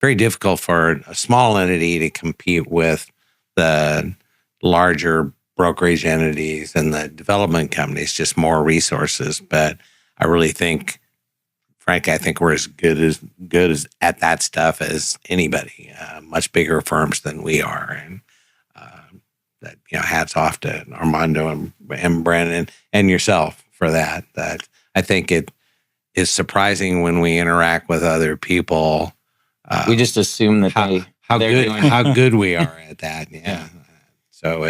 very difficult for a small entity to compete with the larger brokerage entities and the development companies, just more resources. But I really think, frankly, I think we're as good as at that stuff as anybody, much bigger firms than we are. And that, hats off to Armando and Brandon and yourself for that. That I think it is surprising when we interact with other people. We just assume that how good we are at that. Yeah. So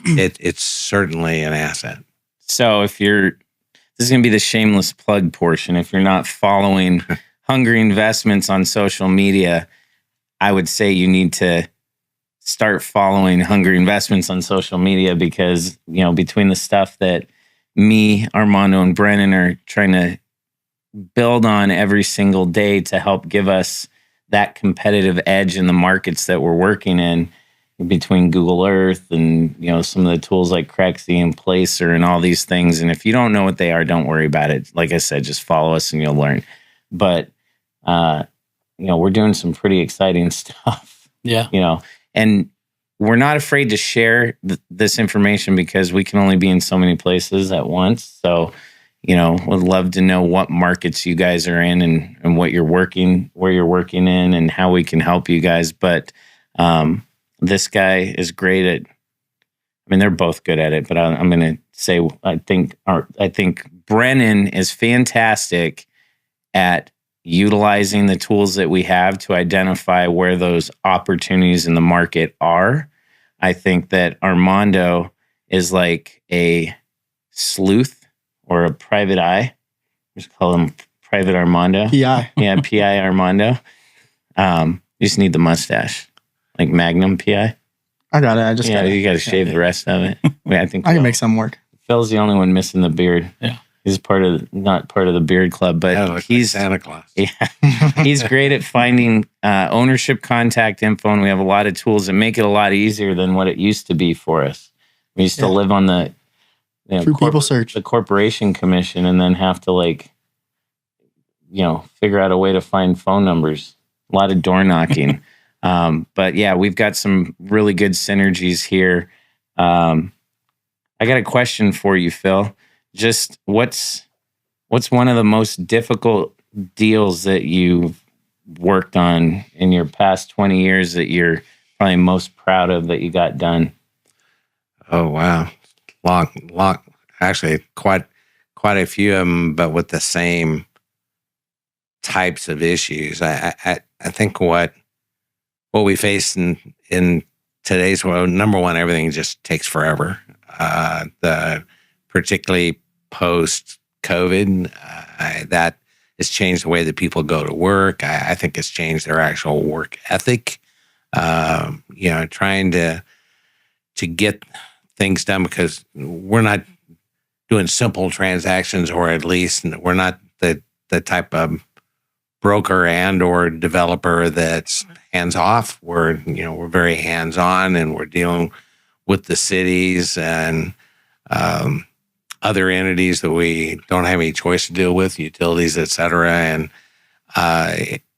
it's certainly an asset. So this is going to be the shameless plug portion. If you're not following Hungry Investments on social media, I would say you need to start following Hungry Investments on social media, because, between the stuff that me, Armando, and Brennan are trying to build on every single day to help give us that competitive edge in the markets that we're working in, between Google Earth and, some of the tools like Crexy and Placer and all these things. And if you don't know what they are, don't worry about it. Like I said, just follow us and you'll learn. But, we're doing some pretty exciting stuff. Yeah. And we're not afraid to share this information because we can only be in so many places at once. So, would love to know what markets you guys are in and where you're working in and how we can help you guys. But, this guy is great they're both good at it, but I'm going to say I think Brennan is fantastic at utilizing the tools that we have to identify where those opportunities in the market are. I think that Armando is like a sleuth or a private eye. Just call him Private Armando. PI. Yeah, PI Armando. You just need the mustache. Like Magnum PI? I got it. You got to shave the rest of it. I think I can make some work. Phil's the only one missing the beard. Yeah. He's not part of the beard club, but he's like Santa Claus. Yeah, he's great at finding ownership contact info, and we have a lot of tools that make it a lot easier than what it used to be for us. We used to live on the People Search, the Corporation Commission, and then have to figure out a way to find phone numbers. A lot of door knocking. But yeah, we've got some really good synergies here. I got a question for you, Phil. Just what's one of the most difficult deals that you've worked on in your past 20 years that you're probably most proud of that you got done? Oh, wow. Long, actually quite a few of them, but with the same types of issues. I think what we face in today's world, number one, everything just takes forever. Particularly post-COVID, that has changed the way that people go to work. I think it's changed their actual work ethic. Trying to get things done, because we're not doing simple transactions, or at least we're not the type of broker and or developer that's hands off. We're very hands on, and we're dealing with the cities and other entities that we don't have any choice to deal with, utilities, et cetera, and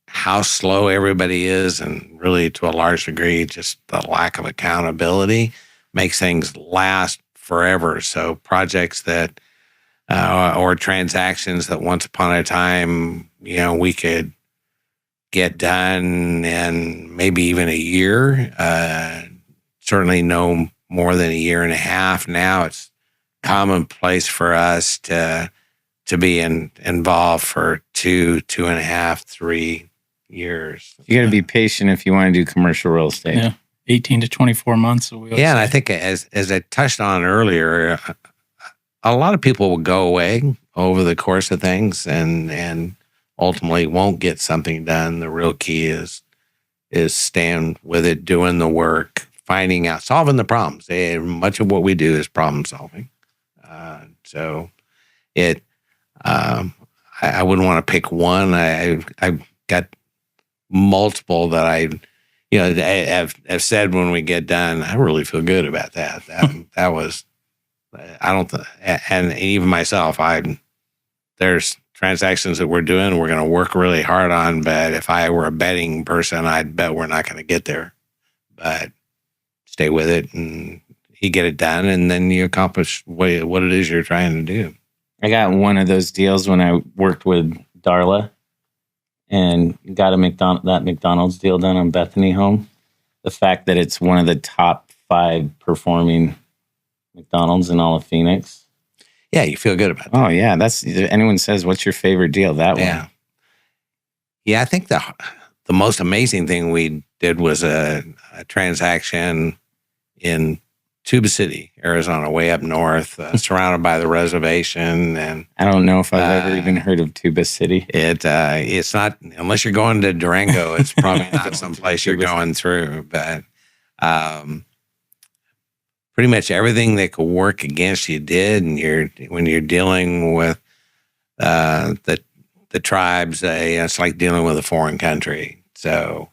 how slow everybody is, and really to a large degree, just the lack of accountability makes things last forever. So projects that or transactions that once upon a time, we could get done in maybe even a year, certainly no more than a year and a half. Now it's commonplace for us to be involved for 2.5, 3 years. You got to be patient if you want to do commercial real estate. Yeah, 18 to 24 months. So and I think as I touched on earlier, a lot of people will go away over the course of things and ultimately won't get something done. The real key is staying with it, doing the work, finding out, solving the problems. Much of what we do is problem solving. So I wouldn't want to pick one. I've got multiple that I've said when we get done, I really feel good about that. That was, and even myself, there's transactions that we're doing, we're going to work really hard on. But if I were a betting person, I'd bet we're not going to get there. But stay with it and you get it done, and then you accomplish what it is you're trying to do. I got one of those deals when I worked with Darla and got that McDonald's deal done on Bethany Home. The fact that it's one of the top 5 performing McDonald's in all of Phoenix. Yeah, you feel good about that. Oh yeah, that's anyone says, "What's your favorite deal?" That one. Yeah. I think the most amazing thing we did was a transaction in Tuba City, Arizona, way up north, surrounded by the reservation. And I don't know if I've ever even heard of Tuba City. It's not, unless you're going to Durango, it's probably not someplace you're going through. But pretty much everything that could work against you did. And when you're dealing with the tribes, it's like dealing with a foreign country. So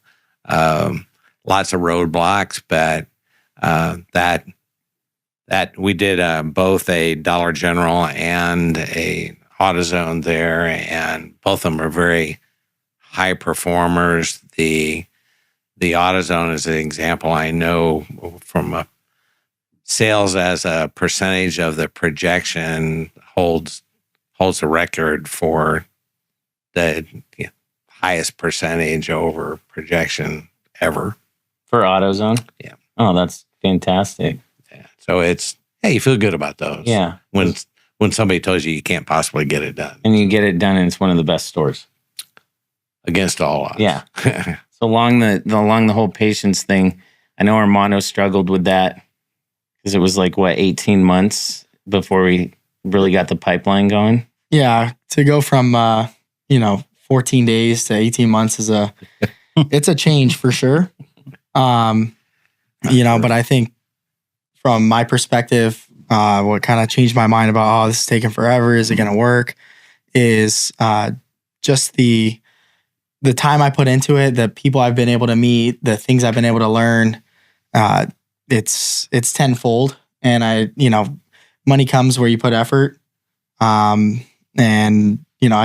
lots of roadblocks, but that we did both a Dollar General and a AutoZone there, and both of them are very high performers. The AutoZone is an example I know from sales as a percentage of the projection holds a record for the highest percentage over projection ever. For AutoZone? Yeah. Oh, that's fantastic. Yeah. So you feel good about those. Yeah. When somebody tells you can't possibly get it done. And you get it done and it's one of the best stores. Against all odds. Yeah. So along the whole patience thing, I know Armando struggled with that because it was 18 months before we really got the pipeline going. Yeah, to go from 14 days to 18 months is it's a change for sure. But I think from my perspective, what kind of changed my mind about, this is taking forever, is it going to work, is just the time I put into it, the people I've been able to meet, the things I've been able to learn. It's tenfold, and money comes where you put effort. I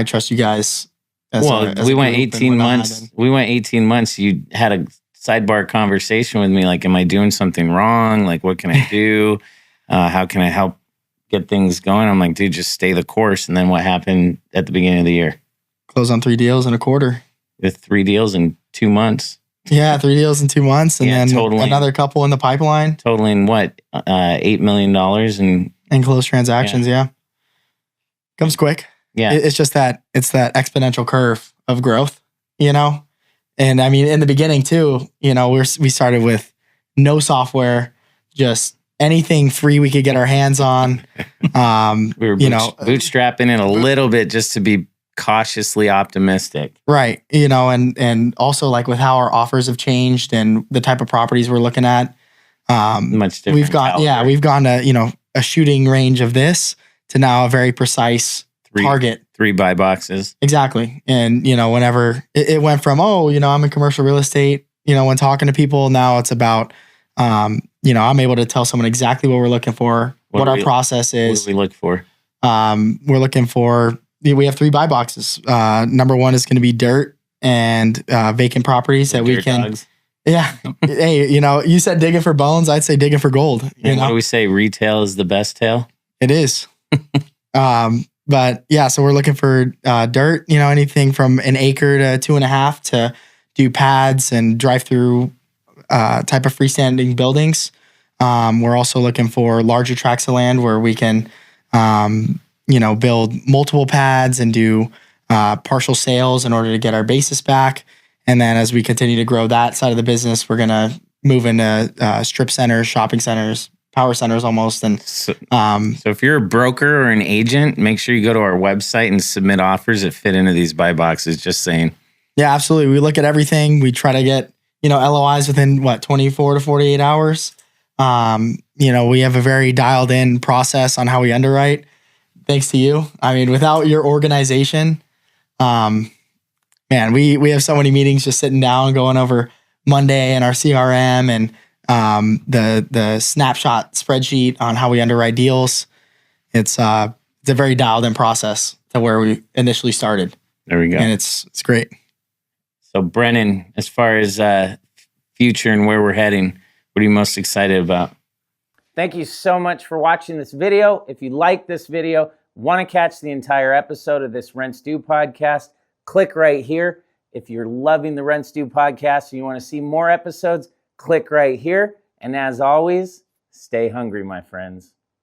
trust you guys. We went 18 months. We went 18 months. You had a sidebar conversation with me, am I doing something wrong? What can I do? How can I help get things going? I'm like, dude, just stay the course. And then what happened at the beginning of the year? Close on 3 deals in a quarter. With 3 deals in 2 months. Yeah, 3 deals in 2 months, and then another couple in the pipeline. Totaling what? $8 million in closed transactions. Yeah. Comes quick. Yeah. It's just that exponential curve of growth, And I mean, in the beginning too, we started with no software, just anything free we could get our hands on. We were bootstrapping it a little bit just to be cautiously optimistic. Right. And also with how our offers have changed and the type of properties we're looking at. Much different. We've gone to, a shooting range of this to now a very precise target. 3 buy boxes. Exactly. And, whenever it went from, I'm in commercial real estate, when talking to people, now it's about, I'm able to tell someone exactly what we're looking for, what our process is. What do we look for? We're looking for, we have 3 buy boxes. Number 1 is going to be dirt and vacant properties that we can. Dogs. Yeah. Hey, you said digging for bones. I'd say digging for gold. What do we say? Retail is the best tale? It is. But yeah, so we're looking for dirt, anything from an acre to 2.5 to do pads and drive-through type of freestanding buildings. We're also looking for larger tracts of land where we can, build multiple pads and do partial sales in order to get our basis back. And then as we continue to grow that side of the business, we're going to move into strip centers, shopping centers, power centers almost. And so if you're a broker or an agent, make sure you go to our website and submit offers that fit into these buy boxes. Just saying. Yeah, absolutely. We look at everything. We try to get, LOIs within 24 to 48 hours. We have a very dialed in process on how we underwrite. Thanks to you. I mean, without your organization, we have so many meetings just sitting down, going over Monday and our CRM and the snapshot spreadsheet on how we underwrite deals. It's a very dialed in process. to where we initially started. There we go. And it's great. So Brennan, as far as future and where we're heading, what are you most excited about? Thank you so much for watching this video. If you like this video, want to catch the entire episode of this Rent Stew podcast, click right here. If you're loving the Rent Stew podcast and you want to see more episodes, click right here. And as always, stay hungry, my friends.